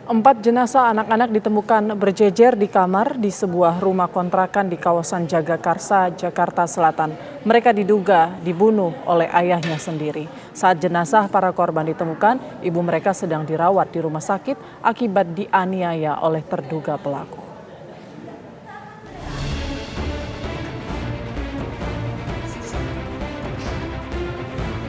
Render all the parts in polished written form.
Empat jenazah anak-anak ditemukan berjejer di kamar di sebuah rumah kontrakan di kawasan Jagakarsa, Jakarta Selatan. Mereka diduga dibunuh oleh ayahnya sendiri. Saat jenazah para korban ditemukan, ibu mereka sedang dirawat di rumah sakit akibat dianiaya oleh terduga pelaku.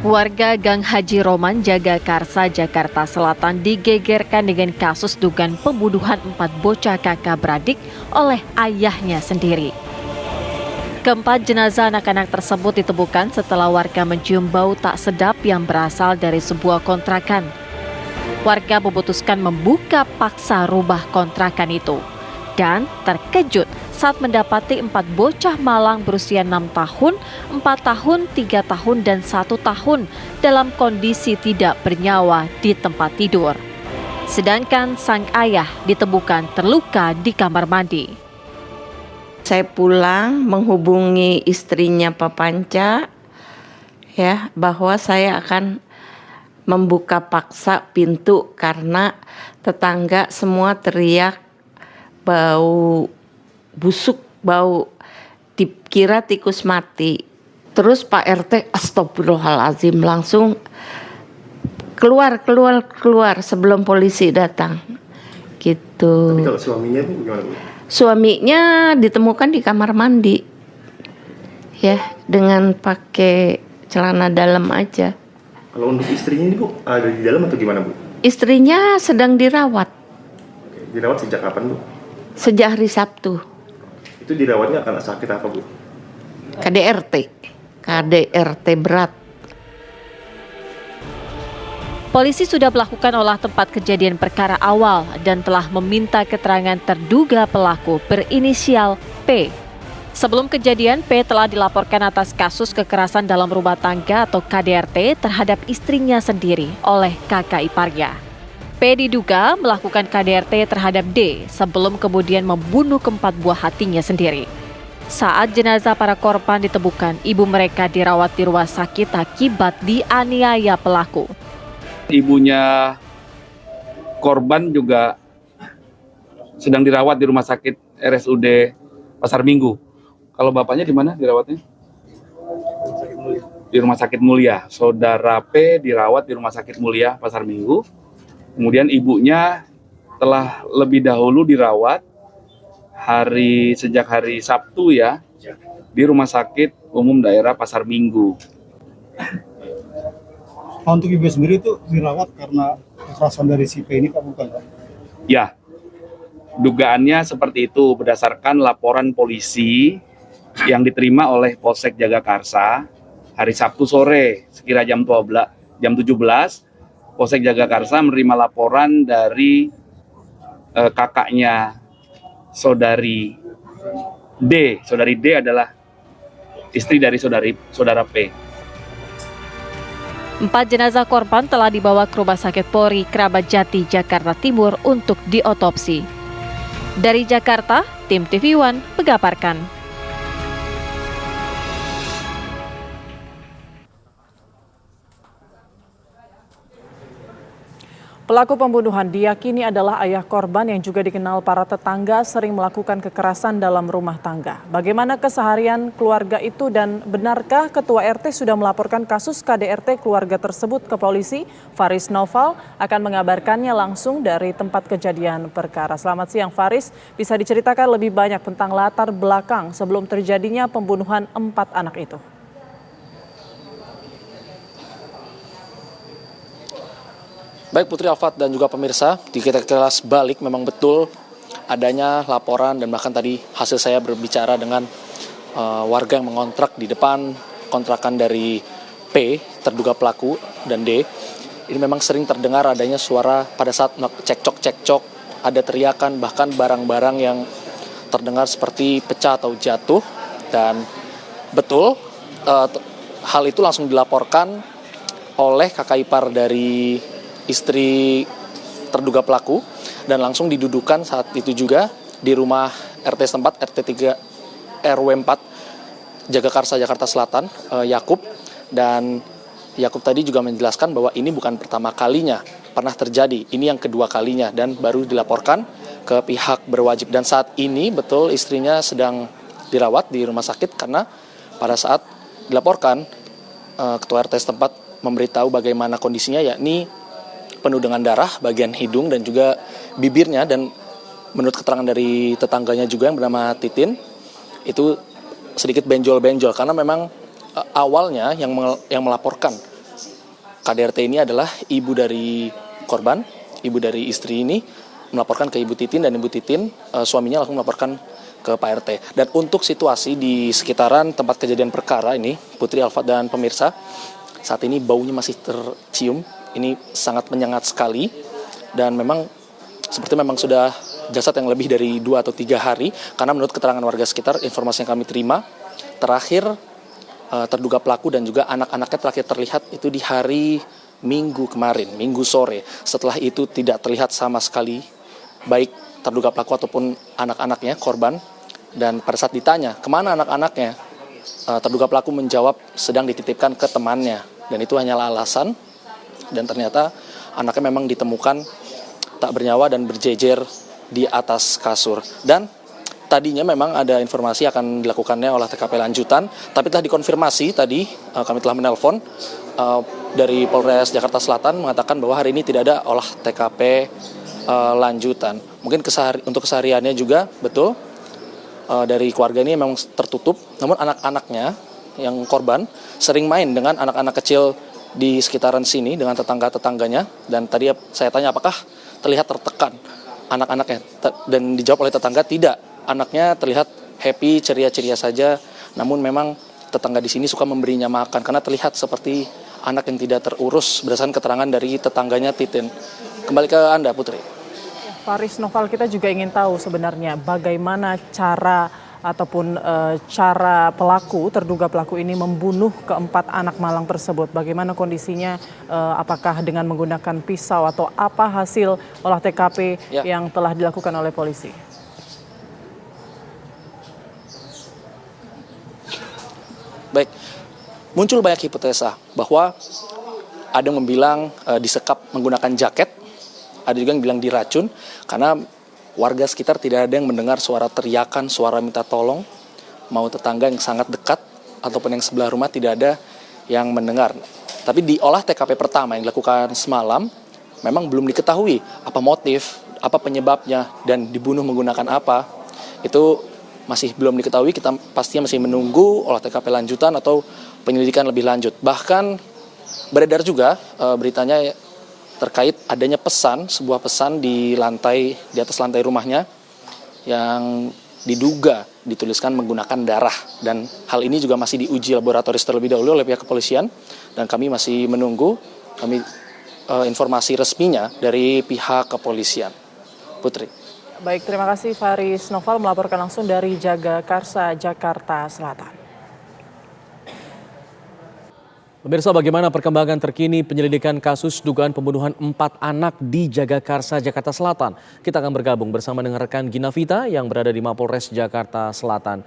Warga Gang Haji Roman, Jagakarsa, Jakarta Selatan digegerkan dengan kasus dugaan pembunuhan 4 bocah kakak beradik oleh ayahnya sendiri. Keempat jenazah anak-anak tersebut ditemukan setelah warga mencium bau tak sedap yang berasal dari sebuah kontrakan. Warga memutuskan membuka paksa rumah kontrakan itu dan terkejut saat mendapati 4 bocah malang berusia 6 tahun, 4 tahun, 3 tahun, dan 1 tahun dalam kondisi tidak bernyawa di tempat tidur. Sedangkan sang ayah ditemukan terluka di kamar mandi. Saya pulang menghubungi istrinya Pak Panca ya bahwa saya akan membuka paksa pintu karena tetangga semua teriak bau busuk, bau dikira tikus mati. Terus Pak RT astagfirullahalazim langsung keluar sebelum polisi datang. Gitu. Tapi kalau suaminya Bu gimana Bu? Suaminya ditemukan di kamar mandi. Ya, dengan pakai celana dalam aja. Kalau untuk istrinya ini Bu, ada di dalam atau gimana Bu? Istrinya sedang dirawat. Dirawat sejak kapan Bu? Sejak hari Sabtu. Itu dirawatnya karena sakit apa Bu? KDRT berat. Polisi sudah melakukan olah tempat kejadian perkara awal dan telah meminta keterangan terduga pelaku berinisial P. Sebelum kejadian, P telah dilaporkan atas kasus kekerasan dalam rumah tangga atau KDRT terhadap istrinya sendiri oleh kakak iparnya. P diduga melakukan KDRT terhadap D sebelum kemudian membunuh keempat buah hatinya sendiri. Saat jenazah para korban ditemukan, ibu mereka dirawat di rumah sakit akibat dianiaya pelaku. Ibunya korban juga sedang dirawat di rumah sakit RSUD Pasar Minggu. Kalau bapaknya di mana dirawatnya? Di Rumah Sakit Mulia. Saudara P dirawat di Rumah Sakit Mulia Pasar Minggu. Kemudian ibunya telah lebih dahulu dirawat sejak hari Sabtu ya di Rumah Sakit Umum Daerah Pasar Minggu. Untuk ibu sendiri itu dirawat karena kekerasan dari si P ini Pak, bukan Pak? Ya, dugaannya seperti itu berdasarkan laporan polisi yang diterima oleh Polsek Jagakarsa hari Sabtu sore sekira jam 17. Polsek Jagakarsa menerima laporan dari kakaknya saudari D. Saudari D adalah istri dari saudara P. 4 jenazah korban telah dibawa ke Rumah Sakit Polri Kramat Jati, Jakarta Timur untuk diotopsi. Dari Jakarta, tim TV One mengabarkan. Pelaku pembunuhan diyakini adalah ayah korban yang juga dikenal para tetangga sering melakukan kekerasan dalam rumah tangga. Bagaimana keseharian keluarga itu dan benarkah Ketua RT sudah melaporkan kasus KDRT keluarga tersebut ke polisi? Faris Noval akan mengabarkannya langsung dari tempat kejadian perkara. Selamat siang Faris, bisa diceritakan lebih banyak tentang latar belakang sebelum terjadinya pembunuhan 4 anak itu? Baik Putri Alfat dan juga pemirsa, di kita kelas balik memang betul adanya laporan dan bahkan tadi hasil saya berbicara dengan warga yang mengontrak di depan kontrakan dari P, terduga pelaku, dan D. Ini memang sering terdengar adanya suara pada saat cekcok, ada teriakan, bahkan barang-barang yang terdengar seperti pecah atau jatuh. Dan betul, hal itu langsung dilaporkan oleh kakak ipar dari istri terduga pelaku dan langsung didudukan saat itu juga di rumah RT setempat, RT 3 RW 4 Jagakarsa, Jakarta Selatan, Yakub. Dan Yakub tadi juga menjelaskan bahwa ini bukan pertama kalinya pernah terjadi. Ini yang kedua kalinya dan baru dilaporkan ke pihak berwajib. Dan saat ini betul istrinya sedang dirawat di rumah sakit karena pada saat dilaporkan ketua RT setempat memberitahu bagaimana kondisinya, yakni penuh dengan darah bagian hidung dan juga bibirnya, dan menurut keterangan dari tetangganya juga yang bernama Titin itu sedikit benjol-benjol karena memang awalnya yang melaporkan KDRT ini adalah ibu dari korban, ibu dari istri ini melaporkan ke Ibu Titin, dan Ibu Titin suaminya langsung melaporkan ke Pak RT. Dan untuk situasi di sekitaran tempat kejadian perkara ini, Putri, Alfat, dan pemirsa, saat ini baunya masih tercium. Ini sangat menyengat sekali, dan memang seperti memang sudah jasad yang lebih dari 2 atau 3 hari, karena menurut keterangan warga sekitar, informasi yang kami terima, terakhir terduga pelaku dan juga anak-anaknya terakhir terlihat itu di hari Minggu kemarin, Minggu sore. Setelah itu tidak terlihat sama sekali baik terduga pelaku ataupun anak-anaknya, korban. Dan pada saat ditanya kemana anak-anaknya, terduga pelaku menjawab sedang dititipkan ke temannya, dan itu hanyalah alasan. Dan ternyata anaknya memang ditemukan tak bernyawa dan berjejer di atas kasur. Dan tadinya memang ada informasi akan dilakukannya olah TKP lanjutan, tapi telah dikonfirmasi tadi, kami telah menelpon dari Polres Jakarta Selatan mengatakan bahwa hari ini tidak ada olah TKP lanjutan. Mungkin untuk kesehariannya juga betul dari keluarga ini memang tertutup, namun anak-anaknya yang korban sering main dengan anak-anak kecil di sekitaran sini dengan tetangga-tetangganya, dan tadi saya tanya apakah terlihat tertekan anak-anaknya, dan dijawab oleh tetangga tidak. Anaknya terlihat happy, ceria-ceria saja, namun memang tetangga di sini suka memberinya makan karena terlihat seperti anak yang tidak terurus berdasarkan keterangan dari tetangganya Titin. Kembali ke Anda, Putri. Faris Noval, kita juga ingin tahu sebenarnya bagaimana cara ataupun cara terduga pelaku ini membunuh keempat anak malang tersebut. Bagaimana kondisinya, apakah dengan menggunakan pisau atau apa hasil olah TKP yang telah dilakukan oleh polisi? Baik, muncul banyak hipotesa bahwa ada yang bilang disekap menggunakan jaket, ada juga yang bilang diracun, karena warga sekitar tidak ada yang mendengar suara teriakan, suara minta tolong, mau tetangga yang sangat dekat ataupun yang sebelah rumah tidak ada yang mendengar. Tapi di olah TKP pertama yang dilakukan semalam, memang belum diketahui apa motif, apa penyebabnya, dan dibunuh menggunakan apa. Itu masih belum diketahui, kita pastinya masih menunggu olah TKP lanjutan atau penyelidikan lebih lanjut. Bahkan beredar juga beritanya terkait adanya sebuah pesan di atas lantai rumahnya yang diduga dituliskan menggunakan darah, dan hal ini juga masih diuji laboratoris terlebih dahulu oleh pihak kepolisian, dan kami masih menunggu informasi resminya dari pihak kepolisian. Putri. Baik, terima kasih Faris Noval melaporkan langsung dari Jagakarsa, Jakarta Selatan. Pemirsa, bagaimana perkembangan terkini penyelidikan kasus dugaan pembunuhan 4 anak di Jagakarsa, Jakarta Selatan? Kita akan bergabung bersama dengan rekan Gina Vita yang berada di Mapolres Jakarta Selatan.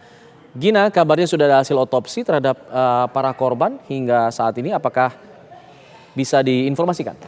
Gina, kabarnya sudah ada hasil otopsi terhadap para korban hingga saat ini. Apakah bisa diinformasikan?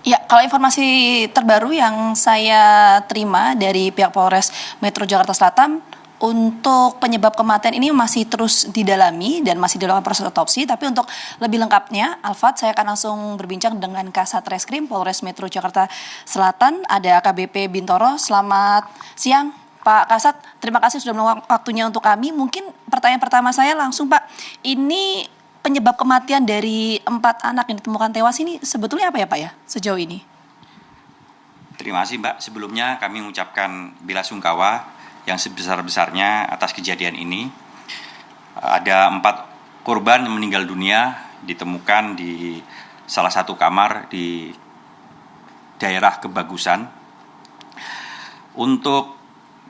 Ya, kalau informasi terbaru yang saya terima dari pihak Polres Metro Jakarta Selatan, untuk penyebab kematian ini masih terus didalami dan masih dilakukan proses otopsi. Tapi untuk lebih lengkapnya, Alfat, saya akan langsung berbincang dengan Kasat Reskrim Polres Metro Jakarta Selatan, ada AKBP Bintoro. Selamat siang, Pak Kasat. Terima kasih sudah meluangkan waktunya untuk kami. Mungkin pertanyaan pertama saya langsung, Pak, ini penyebab kematian dari 4 anak yang ditemukan tewas ini sebetulnya apa ya Pak ya sejauh ini? Terima kasih Mbak. Sebelumnya kami mengucapkan bela sungkawa yang sebesar-besarnya atas kejadian ini. Ada 4 korban yang meninggal dunia ditemukan di salah satu kamar di daerah Kebagusan. Untuk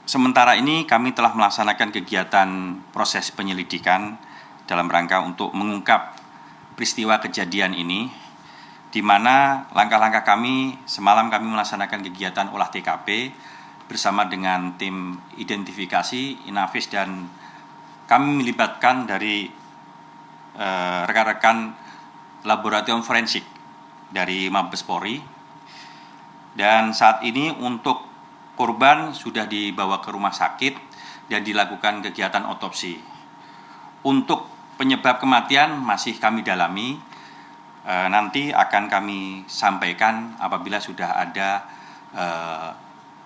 sementara ini kami telah melaksanakan kegiatan proses penyelidikan dalam rangka untuk mengungkap peristiwa kejadian ini, di mana langkah-langkah kami semalam kami melaksanakan kegiatan olah TKP bersama dengan tim identifikasi Inavis, dan kami melibatkan dari rekan-rekan laboratorium forensik dari Mabes Polri. Dan saat ini untuk korban sudah dibawa ke rumah sakit dan dilakukan kegiatan otopsi. Untuk penyebab kematian masih kami dalami, nanti akan kami sampaikan apabila sudah ada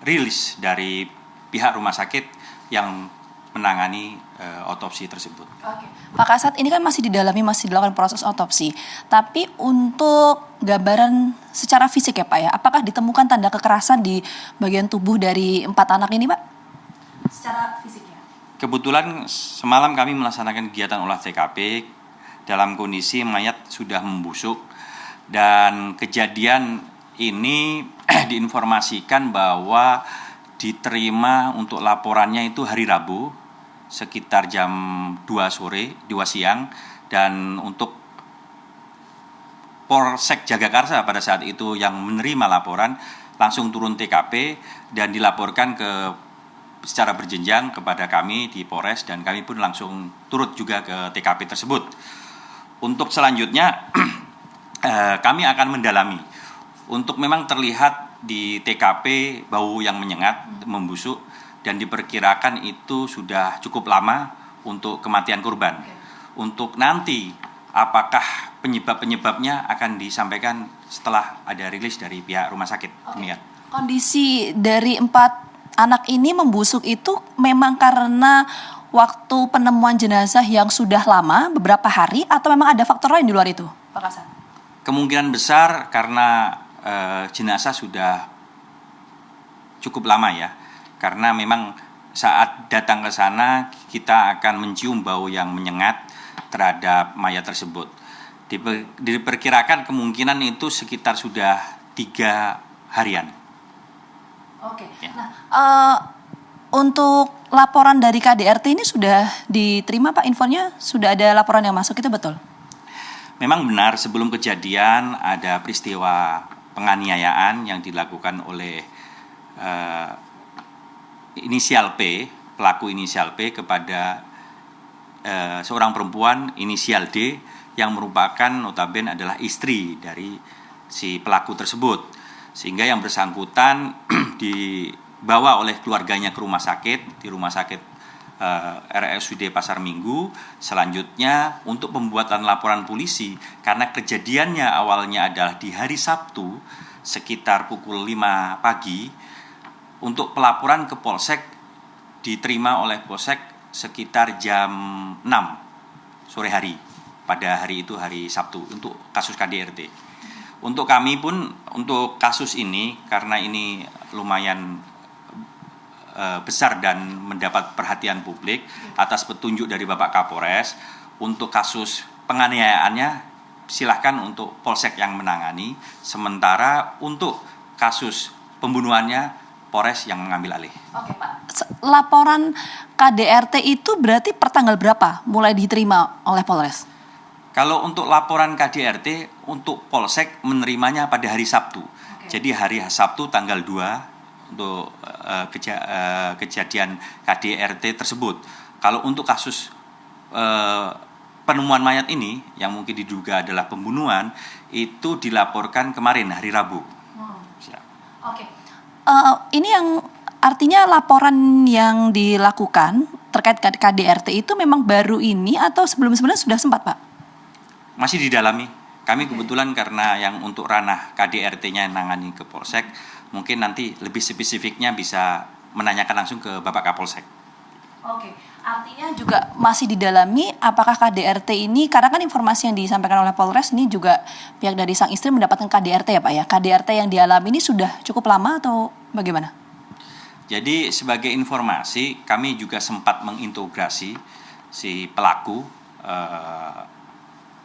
rilis dari pihak rumah sakit yang menangani otopsi tersebut. Oke. Pak Kasat, ini kan masih didalami, masih dilakukan proses otopsi. Tapi untuk gambaran secara fisik ya Pak ya, apakah ditemukan tanda kekerasan di bagian tubuh dari 4 anak ini Pak? Secara fisiknya? Kebetulan semalam kami melaksanakan kegiatan olah TKP dalam kondisi mayat sudah membusuk, dan kejadian ini diinformasikan bahwa diterima untuk laporannya itu hari Rabu sekitar jam 2 siang, dan untuk Polsek Jagakarsa pada saat itu yang menerima laporan langsung turun TKP dan dilaporkan secara berjenjang kepada kami di Polres, dan kami pun langsung turut juga ke TKP tersebut. Untuk selanjutnya kami akan mendalami. Untuk memang terlihat di TKP bau yang menyengat, membusuk, dan diperkirakan itu sudah cukup lama untuk kematian korban. Untuk nanti apakah penyebabnya akan disampaikan setelah ada rilis dari pihak rumah sakit. Demikian. Kondisi dari 4 anak ini membusuk itu memang karena waktu penemuan jenazah yang sudah lama, beberapa hari, atau memang ada faktor lain di luar itu, Pak Kasat? Kemungkinan besar karena jenazah sudah cukup lama ya, karena memang saat datang ke sana kita akan mencium bau yang menyengat terhadap mayat tersebut. Diperkirakan kemungkinan itu sekitar sudah 3 harian. Oke. Ya. Nah, untuk laporan dari KDRT ini sudah diterima Pak, infonya sudah ada laporan yang masuk, itu betul? Memang benar, sebelum kejadian ada peristiwa penganiayaan yang dilakukan oleh inisial P, pelaku inisial P kepada seorang perempuan inisial D yang merupakan notabene adalah istri dari si pelaku tersebut. Sehingga yang bersangkutan dibawa oleh keluarganya ke rumah sakit, di rumah sakit RSUD Pasar Minggu. Selanjutnya untuk pembuatan laporan polisi, karena kejadiannya awalnya adalah di hari Sabtu sekitar pukul 5 pagi, untuk pelaporan ke Polsek diterima oleh Polsek sekitar jam 6 sore hari pada hari itu, hari Sabtu, untuk kasus KDRT. Untuk kami pun untuk kasus ini, karena ini lumayan besar dan mendapat perhatian publik atas petunjuk dari Bapak Kapolres, untuk kasus penganiayaannya silahkan untuk Polsek yang menangani, sementara untuk kasus pembunuhannya Polres yang mengambil alih. Oke Pak, laporan KDRT itu berarti per tanggal berapa mulai diterima oleh Polres? Kalau untuk laporan KDRT, untuk Polsek menerimanya pada hari Sabtu. Jadi hari Sabtu tanggal 2 untuk kejadian KDRT tersebut. Kalau untuk kasus penemuan mayat ini yang mungkin diduga adalah pembunuhan, itu dilaporkan kemarin hari Rabu. Oke. Ini yang artinya laporan yang dilakukan terkait KDRT itu memang baru ini atau sebelum-sebelumnya sudah sempat Pak? Masih didalami. Kami kebetulan karena yang untuk ranah KDRT-nya nangani ke Polsek, mungkin nanti lebih spesifiknya bisa menanyakan langsung ke Bapak Kapolsek. Oke, artinya juga masih didalami apakah KDRT ini, karena kan informasi yang disampaikan oleh Polres ini juga pihak dari sang istri mendapatkan KDRT ya Pak ya. KDRT yang dialami ini sudah cukup lama atau bagaimana? Jadi sebagai informasi, kami juga sempat mengintegrasi si pelaku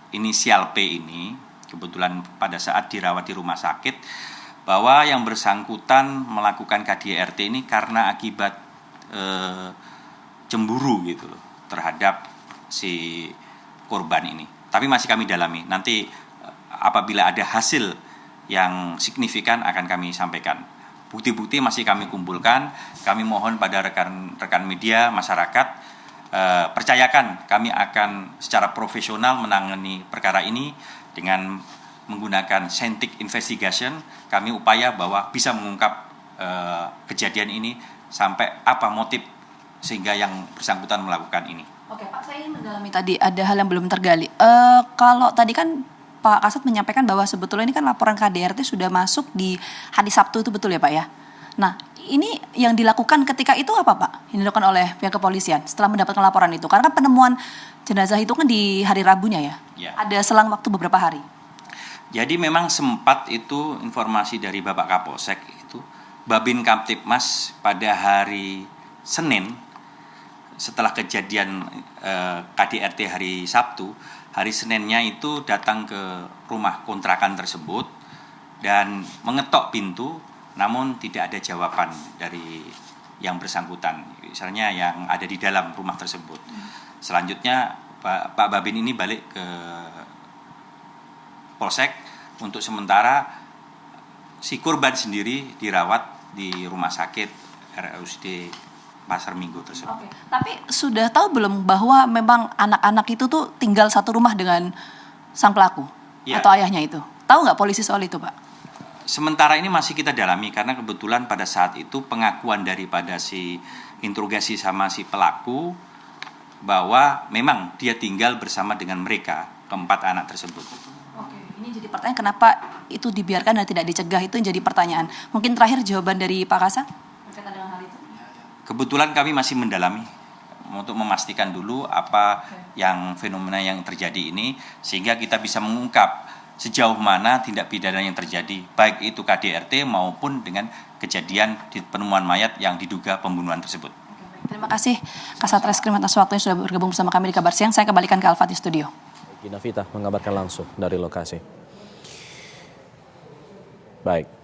inisial P ini, kebetulan pada saat dirawat di rumah sakit, bahwa yang bersangkutan melakukan KDRT ini karena akibat cemburu gitu loh terhadap si korban ini. Tapi masih kami dalami. Nanti apabila ada hasil yang signifikan akan kami sampaikan. Bukti-bukti masih kami kumpulkan. Kami mohon pada rekan-rekan media, masyarakat, percayakan kami akan secara profesional menangani perkara ini dengan menggunakan scientific investigation. Kami upaya bahwa bisa mengungkap kejadian ini sampai apa motif sehingga yang bersangkutan melakukan ini. Oke Pak, saya ingin mendalami tadi ada hal yang belum tergali. Kalau tadi kan Pak Kasat menyampaikan bahwa sebetulnya ini kan laporan KDRT sudah masuk di hari Sabtu, itu betul ya Pak ya? Nah, ini yang dilakukan ketika itu apa Pak? Yang dilakukan oleh pihak kepolisian setelah mendapatkan laporan itu? Karena kan penemuan jenazah itu kan di hari Rabunya ya? Ya. Ada selang waktu beberapa hari. Jadi memang sempat itu informasi dari Bapak Kapolsek itu Babin Kamtibmas pada hari Senin setelah kejadian KDRT hari Sabtu, hari Seninnya itu datang ke rumah kontrakan tersebut dan mengetok pintu, namun tidak ada jawaban dari yang bersangkutan, misalnya yang ada di dalam rumah tersebut. Selanjutnya Pak Babin ini balik ke Polsek untuk sementara si korban sendiri dirawat di rumah sakit RSUD Pasar Minggu tersebut. Oke. Tapi sudah tahu belum bahwa memang anak-anak itu tuh tinggal satu rumah dengan sang pelaku atau ayahnya itu? Tahu nggak polisi soal itu, Pak? Sementara ini masih kita dalami karena kebetulan pada saat itu pengakuan daripada si interogasi sama si pelaku bahwa memang dia tinggal bersama dengan mereka, keempat anak tersebut. Oke, ini jadi pertanyaan kenapa itu dibiarkan dan tidak dicegah, itu jadi pertanyaan. Mungkin terakhir jawaban dari Pak Kasat berkaitan dengan hal itu. Kebetulan kami masih mendalami untuk memastikan dulu apa yang fenomena yang terjadi ini sehingga kita bisa mengungkap sejauh mana tindak pidana yang terjadi baik itu KDRT maupun dengan kejadian di penemuan mayat yang diduga pembunuhan tersebut. Terima kasih Kasat Reskrim atas waktunya sudah bergabung bersama kami di Kabar Siang. Saya kembalikan ke Alfat di studio. Gina Vita mengabarkan langsung dari lokasi. Baik.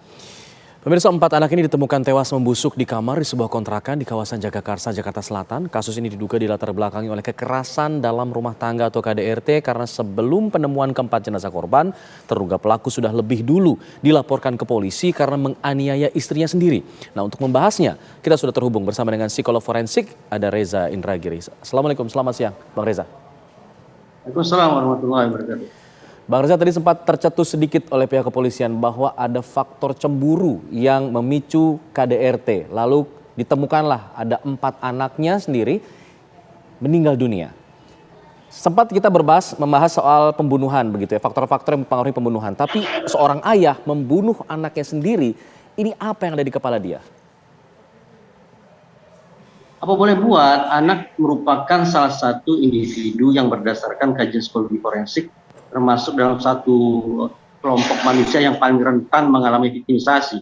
Pemirsa, 4 anak ini ditemukan tewas membusuk di kamar di sebuah kontrakan di kawasan Jagakarsa, Jakarta Selatan. Kasus ini diduga dilatar belakangi oleh kekerasan dalam rumah tangga atau KDRT karena sebelum penemuan keempat jenazah korban, terduga pelaku sudah lebih dulu dilaporkan ke polisi karena menganiaya istrinya sendiri. Nah, untuk membahasnya, kita sudah terhubung bersama dengan psikolog forensik, ada Reza Indragiri. Assalamualaikum, selamat siang, Bang Reza. Waalaikumsalam warahmatullahi wabarakatuh. Bang Reza, tadi sempat tercetus sedikit oleh pihak kepolisian bahwa ada faktor cemburu yang memicu KDRT. Lalu ditemukanlah ada 4 anaknya sendiri meninggal dunia. Sempat kita membahas soal pembunuhan begitu ya, faktor-faktor yang mempengaruhi pembunuhan. Tapi seorang ayah membunuh anaknya sendiri, ini apa yang ada di kepala dia? Apa boleh buat, anak merupakan salah satu individu yang berdasarkan kajian psikologi forensik termasuk dalam satu kelompok manusia yang paling rentan mengalami viktimisasi.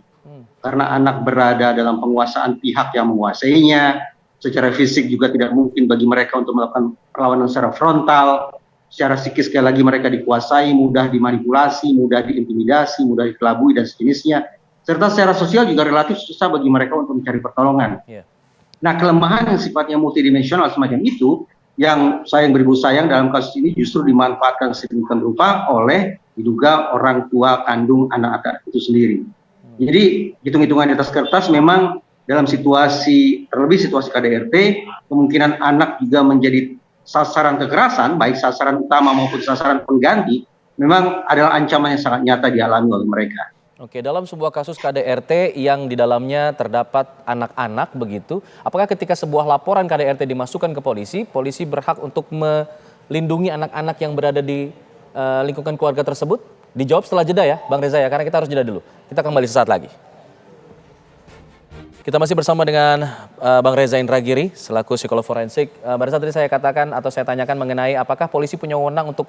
Karena anak berada dalam penguasaan pihak yang menguasainya, secara fisik juga tidak mungkin bagi mereka untuk melakukan perlawanan secara frontal, secara psikis sekali lagi mereka dikuasai, mudah dimanipulasi, mudah diintimidasi, mudah dikelabui dan sejenisnya. Serta secara sosial juga relatif susah bagi mereka untuk mencari pertolongan. Nah, kelemahan yang sifatnya multidimensional semacam itu, yang sayang beribu sayang dalam kasus ini justru dimanfaatkan sedemikian rupa oleh diduga orang tua kandung anak-anak itu sendiri. Jadi hitung-hitungan di atas kertas memang dalam situasi, terlebih situasi KDRT, kemungkinan anak juga menjadi sasaran kekerasan, baik sasaran utama maupun sasaran pengganti, memang adalah ancaman yang sangat nyata dialami oleh mereka. Oke, dalam sebuah kasus KDRT yang di dalamnya terdapat anak-anak begitu, apakah ketika sebuah laporan KDRT dimasukkan ke polisi, polisi berhak untuk melindungi anak-anak yang berada di lingkungan keluarga tersebut? Dijawab setelah jeda ya, Bang Reza ya, karena kita harus jeda dulu. Kita kembali sesaat lagi. Kita masih bersama dengan Bang Reza Indragiri selaku psikolog forensik. Bang Reza, tadi saya katakan atau saya tanyakan mengenai apakah polisi punya wewenang untuk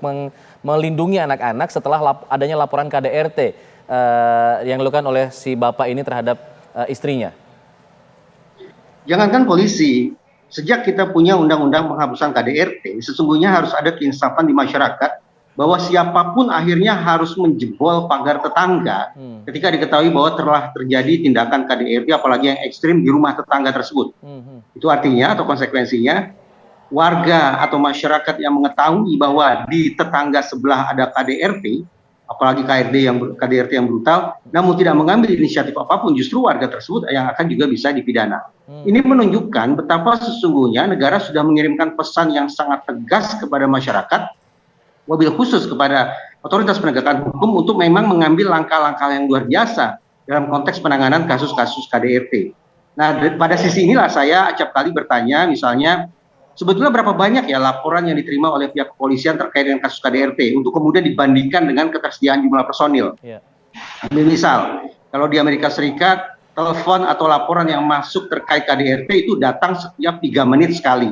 melindungi anak-anak setelah adanya laporan KDRT yang dilakukan oleh si bapak ini terhadap istrinya. Jangankan polisi, sejak kita punya undang-undang penghapusan KDRT, sesungguhnya harus ada keinsapan di masyarakat bahwa siapapun akhirnya harus menjebol pagar tetangga ketika diketahui bahwa telah terjadi tindakan KDRT, apalagi yang ekstrim di rumah tetangga tersebut. Itu artinya atau konsekuensinya, warga atau masyarakat yang mengetahui bahwa di tetangga sebelah ada KDRT, apalagi KDRT yang brutal, namun tidak mengambil inisiatif apapun, justru warga tersebut yang akan juga bisa dipidana. Ini menunjukkan betapa sesungguhnya negara sudah mengirimkan pesan yang sangat tegas kepada masyarakat, wabil khusus kepada otoritas penegakan hukum untuk memang mengambil langkah-langkah yang luar biasa dalam konteks penanganan kasus-kasus KDRT. Nah, pada sisi inilah saya acap kali bertanya, misalnya, sebetulnya berapa banyak ya laporan yang diterima oleh pihak kepolisian terkait dengan kasus KDRT untuk kemudian dibandingkan dengan ketersediaan jumlah personil. Misal, kalau di Amerika Serikat, telepon atau laporan yang masuk terkait KDRT itu datang setiap 3 menit sekali.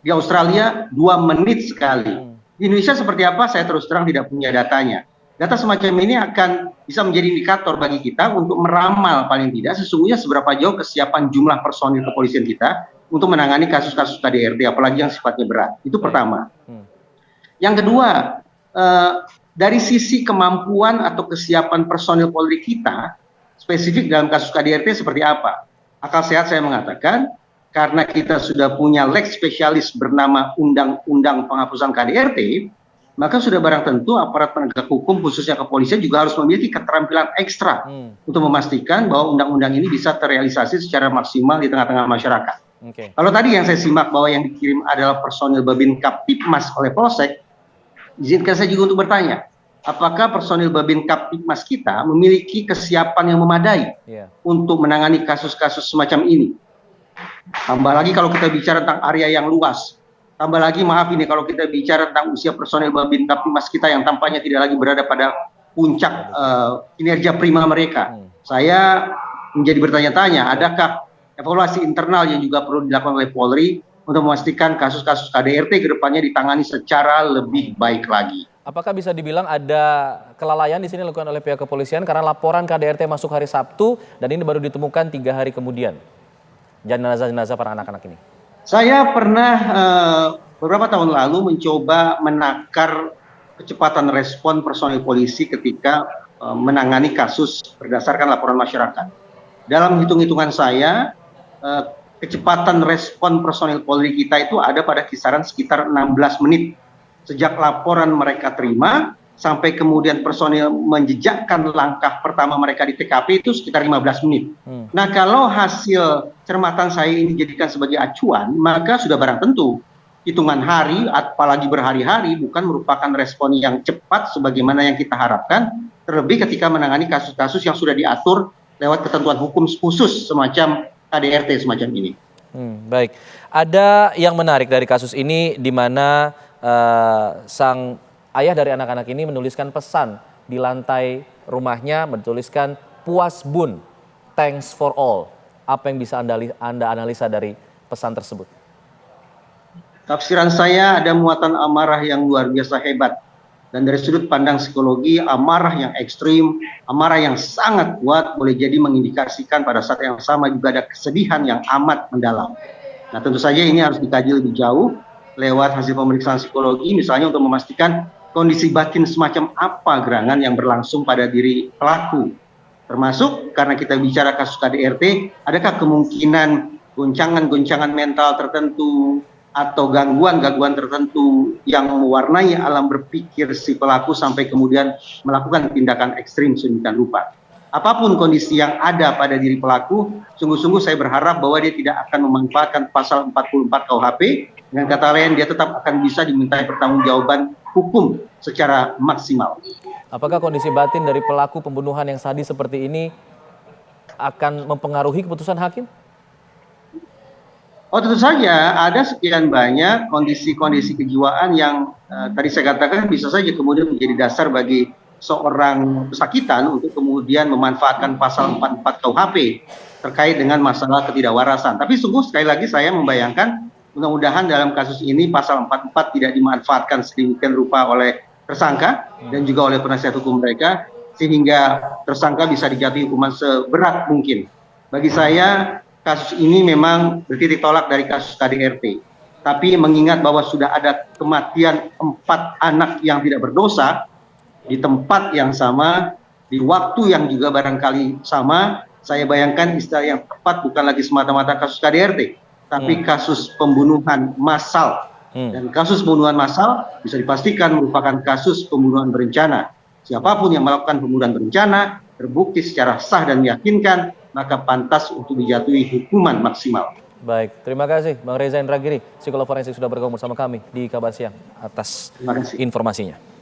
Di Australia 2 menit sekali. Di Indonesia seperti apa? Saya terus terang tidak punya datanya. Data semacam ini akan bisa menjadi indikator bagi kita untuk meramal paling tidak sesungguhnya seberapa jauh kesiapan jumlah personil kepolisian kita untuk menangani kasus-kasus KDRT, apalagi yang sifatnya berat. Itu pertama. Yang kedua, dari sisi kemampuan atau kesiapan personil Polri kita, spesifik dalam kasus KDRT seperti apa? Akal sehat saya mengatakan, karena kita sudah punya leg spesialis bernama Undang-Undang Penghapusan KDRT, maka sudah barang tentu aparat penegak hukum khususnya kepolisian juga harus memiliki keterampilan ekstra untuk memastikan bahwa undang-undang ini bisa terrealisasi secara maksimal di tengah-tengah masyarakat. Kalau tadi yang saya simak bahwa yang dikirim adalah personil Babin Kaptipmas oleh Polsek, izinkan saya juga untuk bertanya, apakah personil Babin Kaptipmas kita memiliki kesiapan yang memadai untuk menangani kasus-kasus semacam ini? Tambah lagi kalau kita bicara tentang area yang luas, tambah lagi maaf ini kalau kita bicara tentang usia personil Babin Kaptipmas kita yang tampaknya tidak lagi berada pada puncak kinerja prima mereka. Saya menjadi bertanya-tanya, adakah evaluasi internal yang juga perlu dilakukan oleh Polri untuk memastikan kasus-kasus KDRT ke depannya ditangani secara lebih baik lagi. Apakah bisa dibilang ada kelalaian di sini dilakukan oleh pihak kepolisian karena laporan KDRT masuk hari Sabtu dan ini baru ditemukan 3 hari kemudian jenazah-jenazah para anak-anak ini? Saya pernah beberapa tahun lalu mencoba menakar kecepatan respon personil polisi ketika menangani kasus berdasarkan laporan masyarakat. Dalam hitung-hitungan saya, kecepatan respon personil Polri kita itu ada pada kisaran sekitar 16 menit. Sejak laporan mereka terima, sampai kemudian personil menjejakkan langkah pertama mereka di TKP itu sekitar 15 menit. Nah, kalau hasil cermatan saya ini dijadikan sebagai acuan, maka sudah barang tentu hitungan hari, apalagi berhari-hari, bukan merupakan respon yang cepat sebagaimana yang kita harapkan, terlebih ketika menangani kasus-kasus yang sudah diatur lewat ketentuan hukum khusus semacam KDRT semacam ini. Baik, ada yang menarik dari kasus ini di mana sang ayah dari anak-anak ini menuliskan pesan di lantai rumahnya, menuliskan puas bun, thanks for all. Apa yang bisa Anda analisa dari pesan tersebut? Tafsiran saya ada muatan amarah yang luar biasa hebat. Dan dari sudut pandang psikologi, amarah yang ekstrim, amarah yang sangat kuat boleh jadi mengindikasikan pada saat yang sama juga ada kesedihan yang amat mendalam. Nah, tentu saja ini harus dikaji lebih jauh lewat hasil pemeriksaan psikologi, misalnya untuk memastikan kondisi batin semacam apa gerangan yang berlangsung pada diri pelaku. Termasuk karena kita bicara kasus KDRT, adakah kemungkinan goncangan-goncangan mental tertentu atau gangguan-gangguan tertentu yang mewarnai alam berpikir si pelaku sampai kemudian melakukan tindakan ekstrim sedemikian rupa. Apapun kondisi yang ada pada diri pelaku, sungguh-sungguh saya berharap bahwa dia tidak akan memanfaatkan pasal 44 KUHP, dengan kata lain dia tetap akan bisa dimintai pertanggungjawaban hukum secara maksimal. Apakah kondisi batin dari pelaku pembunuhan yang sadis seperti ini akan mempengaruhi keputusan hakim? Oh, tentu saja ada sekian banyak kondisi-kondisi kejiwaan yang tadi saya katakan bisa saja kemudian menjadi dasar bagi seorang pesakitan untuk kemudian memanfaatkan pasal 44 KUHP terkait dengan masalah ketidakwarasan. Tapi sungguh sekali lagi saya membayangkan mudah-mudahan dalam kasus ini pasal 44 tidak dimanfaatkan sedemikian rupa oleh tersangka dan juga oleh penasihat hukum mereka sehingga tersangka bisa dijatuhi hukuman seberat mungkin. Bagi saya kasus ini memang bertitik tolak dari kasus KDRT. Tapi mengingat bahwa sudah ada kematian 4 anak yang tidak berdosa di tempat yang sama, di waktu yang juga barangkali sama, saya bayangkan istilah yang tepat bukan lagi semata-mata kasus KDRT, tapi kasus pembunuhan massal. Dan kasus pembunuhan massal bisa dipastikan merupakan kasus pembunuhan berencana. Siapapun yang melakukan pembunuhan berencana, terbukti secara sah dan meyakinkan, maka pantas untuk dijatuhi hukuman maksimal. Baik, terima kasih Bang Reza Indragiri, psikolog forensik sudah bergabung bersama kami di Kabar Siang atas informasinya.